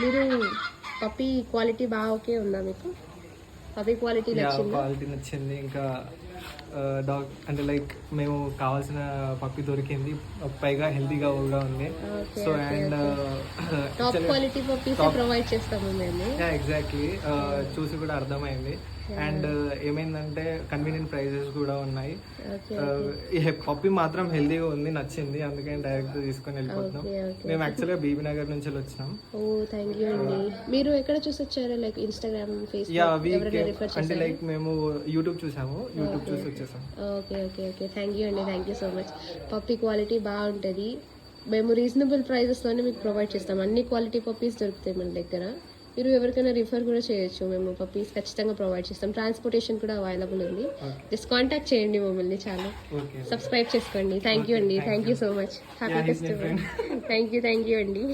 మీరు puppy quality బాగా okay ఉందా మీకు? పప్పీ క్వాలిటీ నచ్చిందా? క్వాలిటీ నచ్చింది. ఇంకా డాగ్ అంటే లైక్ మేము కావాల్సిన పప్పి దొరికింది, పైగా హెల్తీగా కూడా ఉంది. So and top quality puppies provide చేస్తాము మేము. ఎగ్జాక్ట్లీ చూసి కూడా అర్థమైంది. అండ్ ఏమైందంటే కన్వీనియంట్ ప్రైజెస్ కూడా ఉన్నాయి. ఈ పప్పి మాత్రం హెల్తీగా ఉంది, నచ్చింది, అందుకని డైరెక్ట్ తీసుకొని వెళ్ళిపోతున్నాం. మేము యాక్చువల్గా బీబీ నగర్ నుంచి వచ్చినాం. ఓ థ్యాంక్ యూ అండి. మీరు ఎక్కడ చూసి వచ్చారు? లైక్ ఇన్స్టాగ్రామ్, ఫేస్బుక్ అంటే లైక్ మేము యూట్యూబ్ చూసాము, యూట్యూబ్ చూసి వచ్చేసాం. Okay okay okay thank you అండి, thank you so much. Puppy quality బాగుంటుంది, మేము రీజనబుల్ ప్రైజెస్లోనే మీకు ప్రొవైడ్ చేస్తాం. అన్ని క్వాలిటీ పప్పీస్ దొరుకుతాయి మన దగ్గర. మీరు ఎవరికైనా రిఫర్ కూడా చేయొచ్చు, మేము పప్పీస్ ఖచ్చితంగా ప్రొవైడ్ చేస్తాం. ట్రాన్స్పోర్టేషన్ కూడా అవైలబుల్ ఉంది. జస్ట్ కాంటాక్ట్ చేయండి మమ్మల్ని, చాలా సబ్స్క్రైబ్ చేసుకోండి. థ్యాంక్ యూ అండి, thank you so much. Happy festival. Thank you అండి.